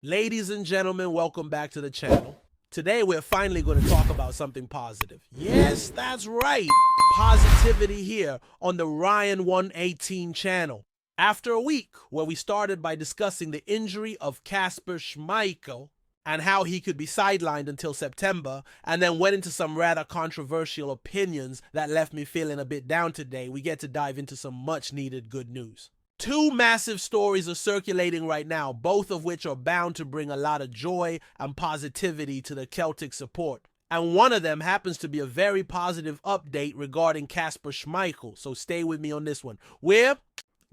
Ladies and gentlemen, welcome back to the channel. Today we're finally going to talk about something positive. Yes, that's right. Positivity here on the Ryan 118 channel. After a week where we started by discussing the injury of Casper Schmeichel and how he could be sidelined until September, and then went into some rather controversial opinions that left me feeling a bit down today, we get to dive into some much needed good news. Two massive stories are circulating right now, both of which are bound to bring a lot of joy and positivity to the Celtic support. And one of them happens to be a very positive update regarding Casper Schmeichel, so stay with me on this one. We're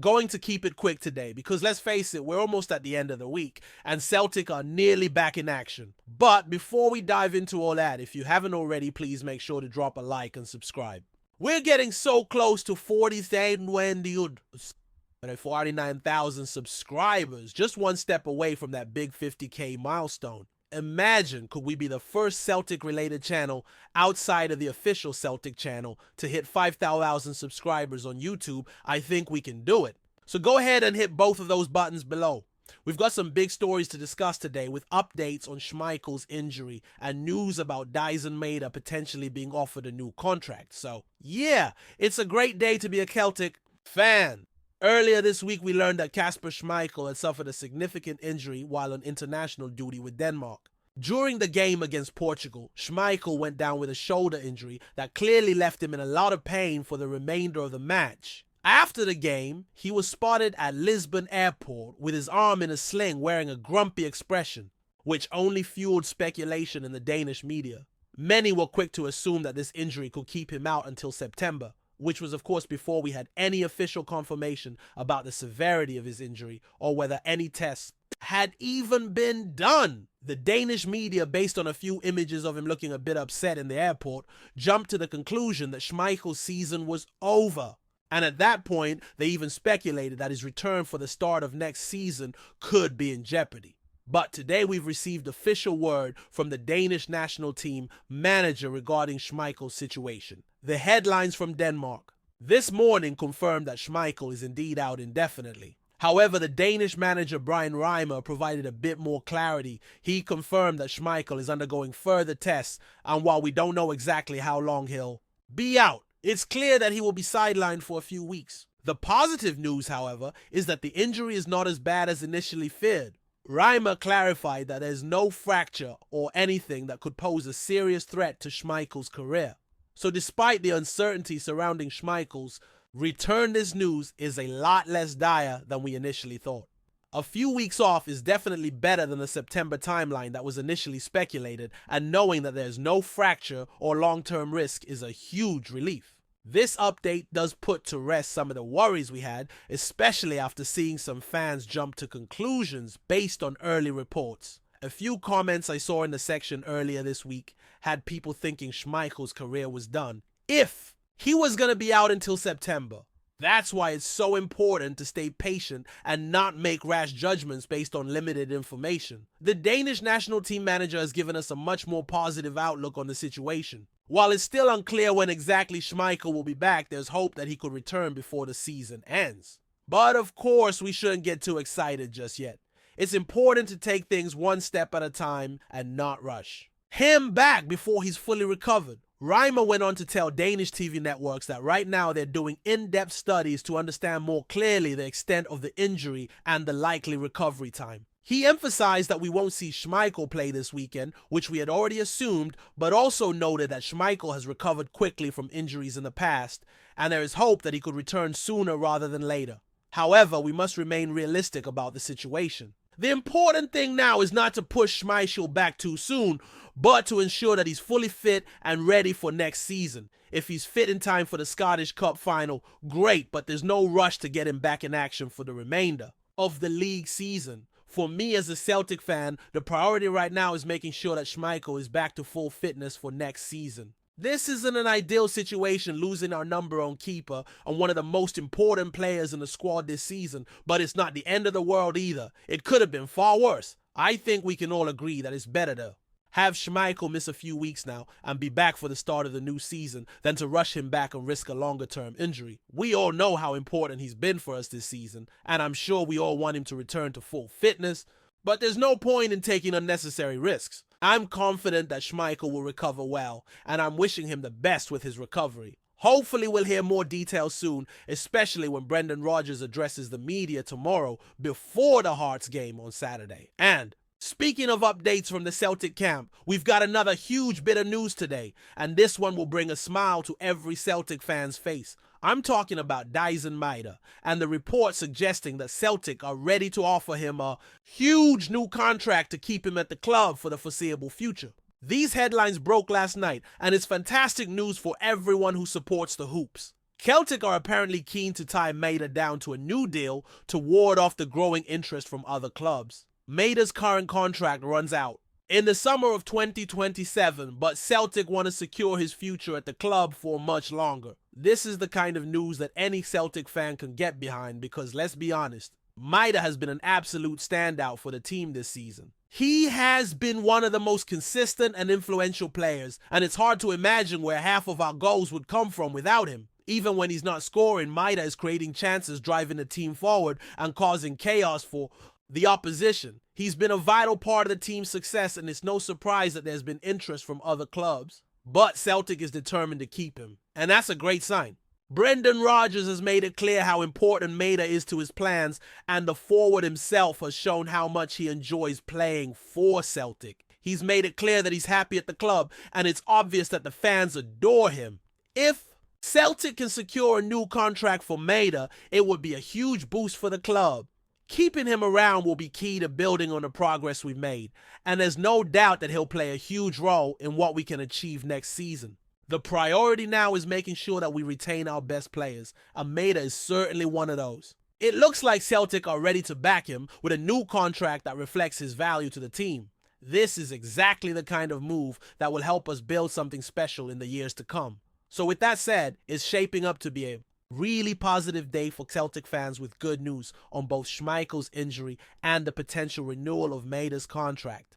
going to keep it quick today because let's face it, we're almost at the end of the week and Celtic are nearly back in action. But before we dive into all that, if you haven't already, please make sure to drop a like and subscribe. We're getting so close to 49,000 subscribers, just one step away from that big 50K milestone. Imagine, could we be the first Celtic-related channel outside of the official Celtic channel to hit 5,000 subscribers on YouTube? I think we can do it. So go ahead and hit both of those buttons below. We've got some big stories to discuss today with updates on Schmeichel's injury and news about Dyson Maeda potentially being offered a new contract. So yeah, it's a great day to be a Celtic fan. Earlier this week, we learned that Casper Schmeichel had suffered a significant injury while on international duty with Denmark. During the game against Portugal, Schmeichel went down with a shoulder injury that clearly left him in a lot of pain for the remainder of the match. After the game, he was spotted at Lisbon airport with his arm in a sling wearing a grumpy expression, which only fueled speculation in the Danish media. Many were quick to assume that this injury could keep him out until September, which was of course before we had any official confirmation about the severity of his injury or whether any tests had even been done. The Danish media, based on a few images of him looking a bit upset in the airport, jumped to the conclusion that Schmeichel's season was over. And at that point, they even speculated that his return for the start of next season could be in jeopardy. But today we've received official word from the Danish national team manager regarding Schmeichel's situation. The headlines from Denmark this morning confirmed that Schmeichel is indeed out indefinitely. However, the Danish manager Brian Reimer provided a bit more clarity. He confirmed that Schmeichel is undergoing further tests, and while we don't know exactly how long he'll be out, it's clear that he will be sidelined for a few weeks. The positive news, however, is that the injury is not as bad as initially feared. Reimer clarified that there's no fracture or anything that could pose a serious threat to Schmeichel's career. So despite the uncertainty surrounding Schmeichel's return, this news is a lot less dire than we initially thought. A few weeks off is definitely better than the September timeline that was initially speculated, and knowing that there's no fracture or long-term risk is a huge relief. This update does put to rest some of the worries we had, especially after seeing some fans jump to conclusions based on early reports. A few comments I saw in the section earlier this week had people thinking Schmeichel's career was done if he was going to be out until September. That's why it's so important to stay patient and not make rash judgments based on limited information. The Danish national team manager has given us a much more positive outlook on the situation. While it's still unclear when exactly Schmeichel will be back, there's hope that he could return before the season ends. But of course, we shouldn't get too excited just yet. It's important to take things one step at a time and not rush him back before he's fully recovered. Reimer went on to tell Danish TV networks that right now they're doing in-depth studies to understand more clearly the extent of the injury and the likely recovery time. He emphasized that we won't see Schmeichel play this weekend, which we had already assumed, but also noted that Schmeichel has recovered quickly from injuries in the past, and there is hope that he could return sooner rather than later. However, we must remain realistic about the situation. The important thing now is not to push Schmeichel back too soon, but to ensure that he's fully fit and ready for next season. If he's fit in time for the Scottish Cup final, great, but there's no rush to get him back in action for the remainder of the league season. For me as a Celtic fan, the priority right now is making sure that Schmeichel is back to full fitness for next season. This isn't an ideal situation, losing our number one keeper and one of the most important players in the squad this season, but it's not the end of the world either. It could have been far worse. I think we can all agree that it's better to have Schmeichel miss a few weeks now and be back for the start of the new season than to rush him back and risk a longer-term injury. We all know how important he's been for us this season, and I'm sure we all want him to return to full fitness, But there's no point in taking unnecessary risks. I'm confident that Schmeichel will recover well, and I'm wishing him the best with his recovery. Hopefully we'll hear more details soon, especially when Brendan Rodgers addresses the media tomorrow before the Hearts game on Saturday. And speaking of updates from the Celtic camp, we've got another huge bit of news today, and this one will bring a smile to every Celtic fan's face. I'm talking about Dyson Maeda and the report suggesting that Celtic are ready to offer him a huge new contract to keep him at the club for the foreseeable future. These headlines broke last night, and it's fantastic news for everyone who supports the Hoops. Celtic are apparently keen to tie Maeda down to a new deal to ward off the growing interest from other clubs. Maeda's current contract runs out in the summer of 2027, but Celtic want to secure his future at the club for much longer. This is the kind of news that any Celtic fan can get behind because, let's be honest, Maeda has been an absolute standout for the team this season. He has been one of the most consistent and influential players, and it's hard to imagine where half of our goals would come from without him. Even when he's not scoring, Maeda is creating chances, driving the team forward, and causing chaos for the opposition. He's been a vital part of the team's success, and it's no surprise that there's been interest from other clubs. But Celtic is determined to keep him, and that's a great sign. Brendan Rodgers has made it clear how important Maeda is to his plans, and the forward himself has shown how much he enjoys playing for Celtic. He's made it clear that he's happy at the club, and it's obvious that the fans adore him. If Celtic can secure a new contract for Maeda, it would be a huge boost for the club. Keeping him around will be key to building on the progress we've made, and there's no doubt that he'll play a huge role in what we can achieve next season. The priority now is making sure that we retain our best players, and Maeda is certainly one of those. It looks like Celtic are ready to back him with a new contract that reflects his value to the team. This is exactly the kind of move that will help us build something special in the years to come. So with that said, it's shaping up to be a really positive day for Celtic fans with good news on both Schmeichel's injury and the potential renewal of Maeda's contract.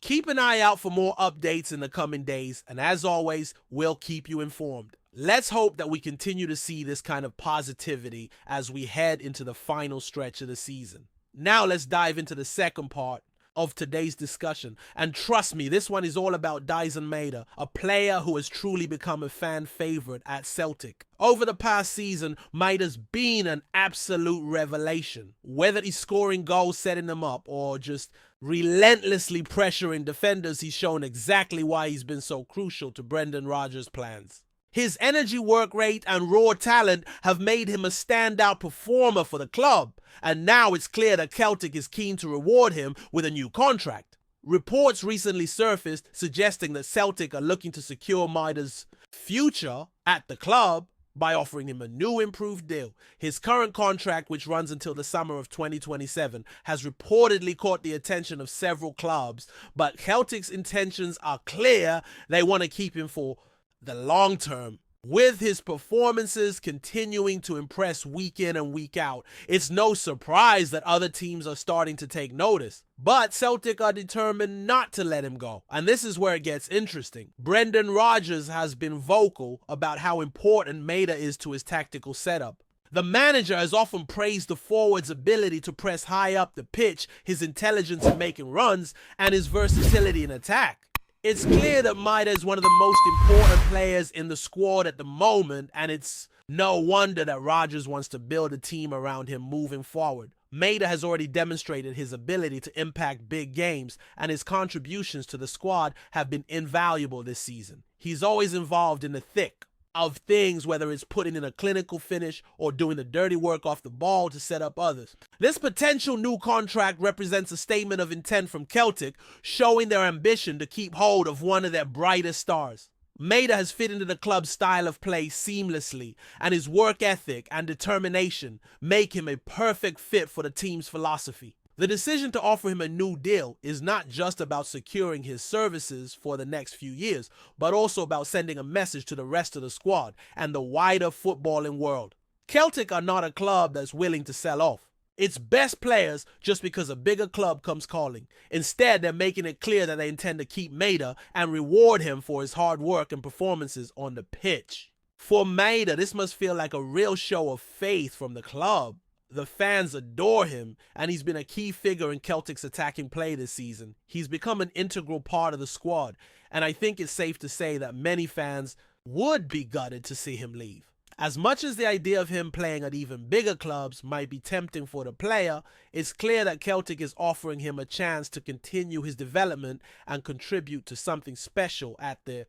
Keep an eye out for more updates in the coming days, and as always, we'll keep you informed. Let's hope that we continue to see this kind of positivity as we head into the final stretch of the season. Now let's dive into the second part of today's discussion, and trust me, this one is all about Dyson Maeda, a player who has truly become a fan favorite at Celtic. Over the past season, Maeda's been an absolute revelation. Whether he's scoring goals, setting them up, or just relentlessly pressuring defenders, he's shown exactly why he's been so crucial to Brendan Rodgers' plans. His energy, work rate, and raw talent have made him a standout performer for the club, and now it's clear that Celtic is keen to reward him with a new contract. Reports recently surfaced suggesting that Celtic are looking to secure Maeda's future at the club by offering him a new improved deal. His current contract, which runs until the summer of 2027, has reportedly caught the attention of several clubs, but Celtic's intentions are clear. They want to keep him for the long term. With his performances continuing to impress week in and week out, it's no surprise that other teams are starting to take notice. But Celtic are determined not to let him go. And this is where it gets interesting. Brendan Rodgers has been vocal about how important Maeda is to his tactical setup. The manager has often praised the forward's ability to press high up the pitch, his intelligence in making runs, and his versatility in attack. It's clear that Maeda is one of the most important players in the squad at the moment, and it's no wonder that Rodgers wants to build a team around him moving forward. Maeda has already demonstrated his ability to impact big games, and his contributions to the squad have been invaluable this season. He's always involved in the thick of things, whether it's putting in a clinical finish or doing the dirty work off the ball to set up others. This potential new contract represents a statement of intent from Celtic, showing their ambition to keep hold of one of their brightest stars. Maeda has fit into the club's style of play seamlessly, and his work ethic and determination make him a perfect fit for the team's philosophy. The decision to offer him a new deal is not just about securing his services for the next few years, but also about sending a message to the rest of the squad and the wider footballing world. Celtic are not a club that's willing to sell off its best players just because a bigger club comes calling. Instead, they're making it clear that they intend to keep Maeda and reward him for his hard work and performances on the pitch. For Maeda, this must feel like a real show of faith from the club. The fans adore him, and he's been a key figure in Celtic's attacking play this season. He's become an integral part of the squad, and I think it's safe to say that many fans would be gutted to see him leave. As much as the idea of him playing at even bigger clubs might be tempting for the player, it's clear that Celtic is offering him a chance to continue his development and contribute to something special at the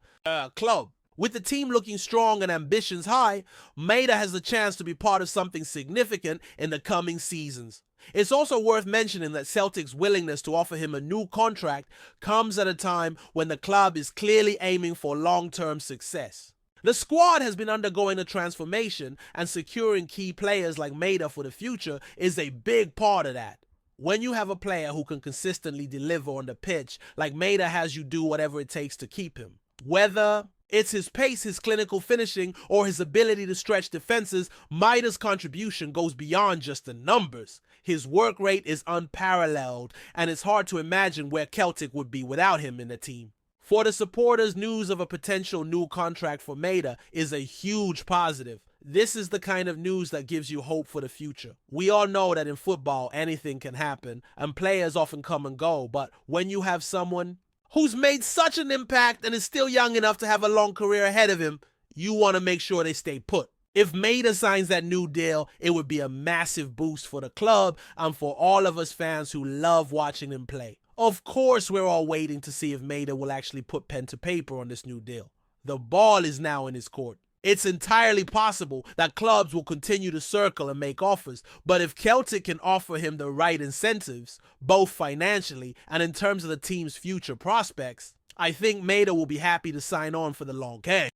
club. With the team looking strong and ambitions high, Maeda has the chance to be part of something significant in the coming seasons. It's also worth mentioning that Celtic's willingness to offer him a new contract comes at a time when the club is clearly aiming for long-term success. The squad has been undergoing a transformation, and securing key players like Maeda for the future is a big part of that. When you have a player who can consistently deliver on the pitch, like Maeda has, you do whatever it takes to keep him. Whether it's his pace, his clinical finishing, or his ability to stretch defenses, Maeda's contribution goes beyond just the numbers. His work rate is unparalleled, and it's hard to imagine where Celtic would be without him in the team. For the supporters, news of a potential new contract for Maeda is a huge positive. This is the kind of news that gives you hope for the future. We all know that in football, anything can happen, and players often come and go, but when you have someone who's made such an impact and is still young enough to have a long career ahead of him, you want to make sure they stay put. If Maeda signs that new deal, it would be a massive boost for the club and for all of us fans who love watching him play. Of course, we're all waiting to see if Maeda will actually put pen to paper on this new deal. The ball is now in his court. It's entirely possible that clubs will continue to circle and make offers, but if Celtic can offer him the right incentives, both financially and in terms of the team's future prospects, I think Maeda will be happy to sign on for the long game.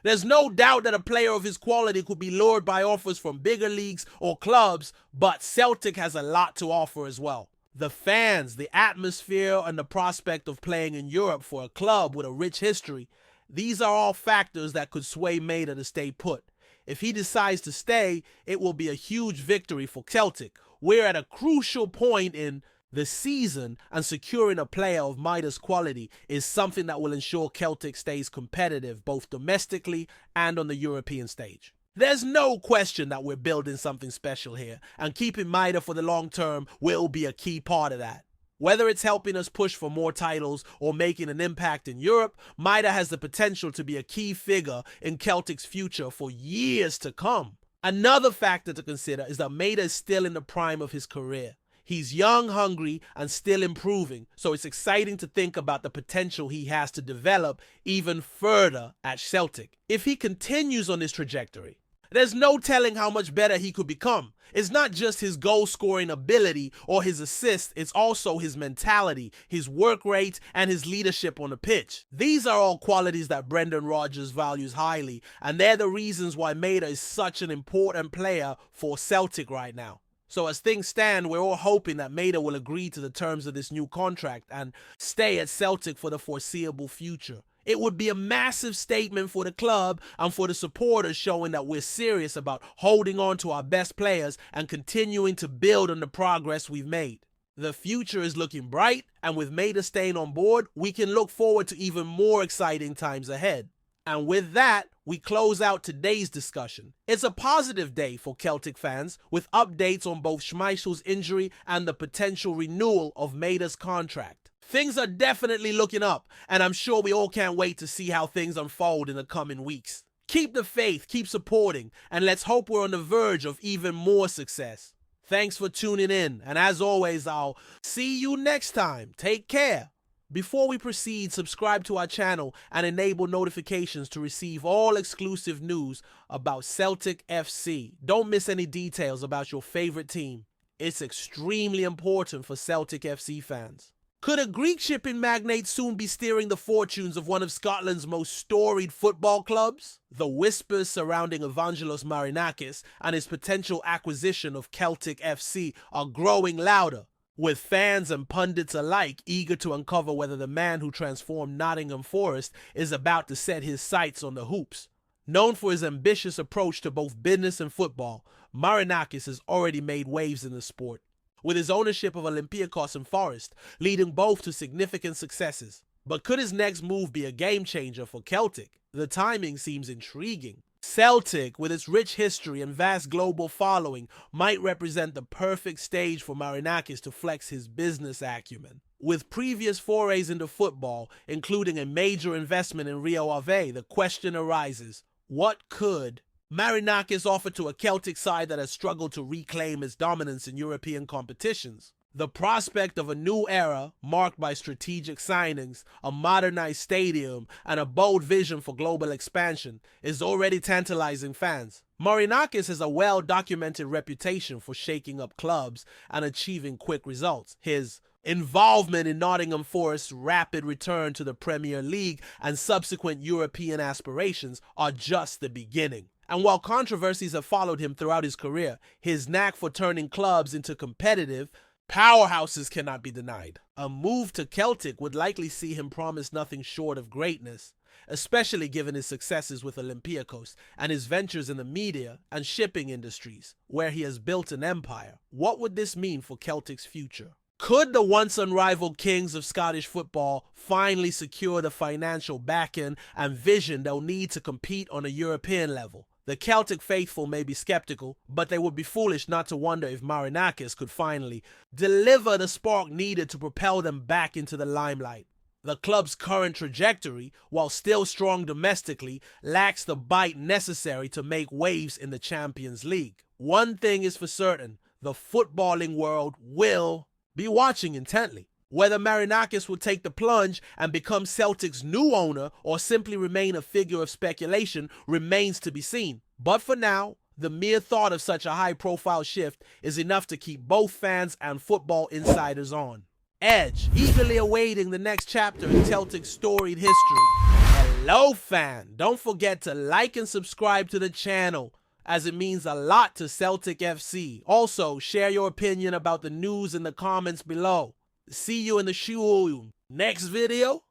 There's no doubt that a player of his quality could be lured by offers from bigger leagues or clubs, but Celtic has a lot to offer as well. The fans, the atmosphere, and the prospect of playing in Europe for a club with a rich history, these are all factors that could sway Maeda to stay put. If he decides to stay, it will be a huge victory for Celtic. We're at a crucial point in the season, and securing a player of Maeda's quality is something that will ensure Celtic stays competitive both domestically and on the European stage. There's no question that we're building something special here, and keeping Maeda for the long term will be a key part of that. Whether it's helping us push for more titles or making an impact in Europe, Maeda has the potential to be a key figure in Celtic's future for years to come. Another factor to consider is that Maeda is still in the prime of his career. He's young, hungry, and still improving, so it's exciting to think about the potential he has to develop even further at Celtic. If he continues on this trajectory, there's no telling how much better he could become. It's not just his goal-scoring ability or his assists, it's also his mentality, his work rate, and his leadership on the pitch. These are all qualities that Brendan Rodgers values highly, and they're the reasons why Maeda is such an important player for Celtic right now. So as things stand, we're all hoping that Maeda will agree to the terms of this new contract and stay at Celtic for the foreseeable future. It would be a massive statement for the club and for the supporters, showing that we're serious about holding on to our best players and continuing to build on the progress we've made. The future is looking bright, and with Maeda staying on board, we can look forward to even more exciting times ahead. And with that, we close out today's discussion. It's a positive day for Celtic fans, with updates on both Schmeichel's injury and the potential renewal of Maeda's contract. Things are definitely looking up, and I'm sure we all can't wait to see how things unfold in the coming weeks. Keep the faith, keep supporting, and let's hope we're on the verge of even more success. Thanks for tuning in, and as always, I'll see you next time. Take care. Before we proceed, subscribe to our channel and enable notifications to receive all exclusive news about Celtic FC. Don't miss any details about your favorite team. It's extremely important for Celtic FC fans. Could a Greek shipping magnate soon be steering the fortunes of one of Scotland's most storied football clubs? The whispers surrounding Evangelos Marinakis and his potential acquisition of Celtic FC are growing louder, with fans and pundits alike eager to uncover whether the man who transformed Nottingham Forest is about to set his sights on the hoops. Known for his ambitious approach to both business and football, Marinakis has already made waves in the sport, with his ownership of Olympiacos and Forest leading both to significant successes. But could his next move be a game changer for Celtic? The timing seems intriguing. Celtic, with its rich history and vast global following, might represent the perfect stage for Marinakis to flex his business acumen. With previous forays into football, including a major investment in Rio Ave, the question arises, what could Marinakis offer to a Celtic side that has struggled to reclaim its dominance in European competitions? The prospect of a new era, marked by strategic signings, a modernized stadium, and a bold vision for global expansion, is already tantalizing fans. Marinakis has a well-documented reputation for shaking up clubs and achieving quick results. His involvement in Nottingham Forest's rapid return to the Premier League and subsequent European aspirations are just the beginning. And while controversies have followed him throughout his career, his knack for turning clubs into competitive powerhouses cannot be denied. A move to Celtic would likely see him promise nothing short of greatness, especially given his successes with Olympiacos and his ventures in the media and shipping industries, where he has built an empire. What would this mean for Celtic's future? Could the once unrivaled kings of Scottish football finally secure the financial backing and vision they'll need to compete on a European level? The Celtic faithful may be skeptical, but they would be foolish not to wonder if Marinakis could finally deliver the spark needed to propel them back into the limelight. The club's current trajectory, while still strong domestically, lacks the bite necessary to make waves in the Champions League. One thing is for certain, the footballing world will be watching intently. Whether Marinakis will take the plunge and become Celtic's new owner or simply remain a figure of speculation remains to be seen. But for now, the mere thought of such a high-profile shift is enough to keep both fans and football insiders on edge, eagerly awaiting the next chapter in Celtic's storied history. Hello, fan! Don't forget to like and subscribe to the channel, as it means a lot to Celtic FC. Also, share your opinion about the news in the comments below. See you in the next video.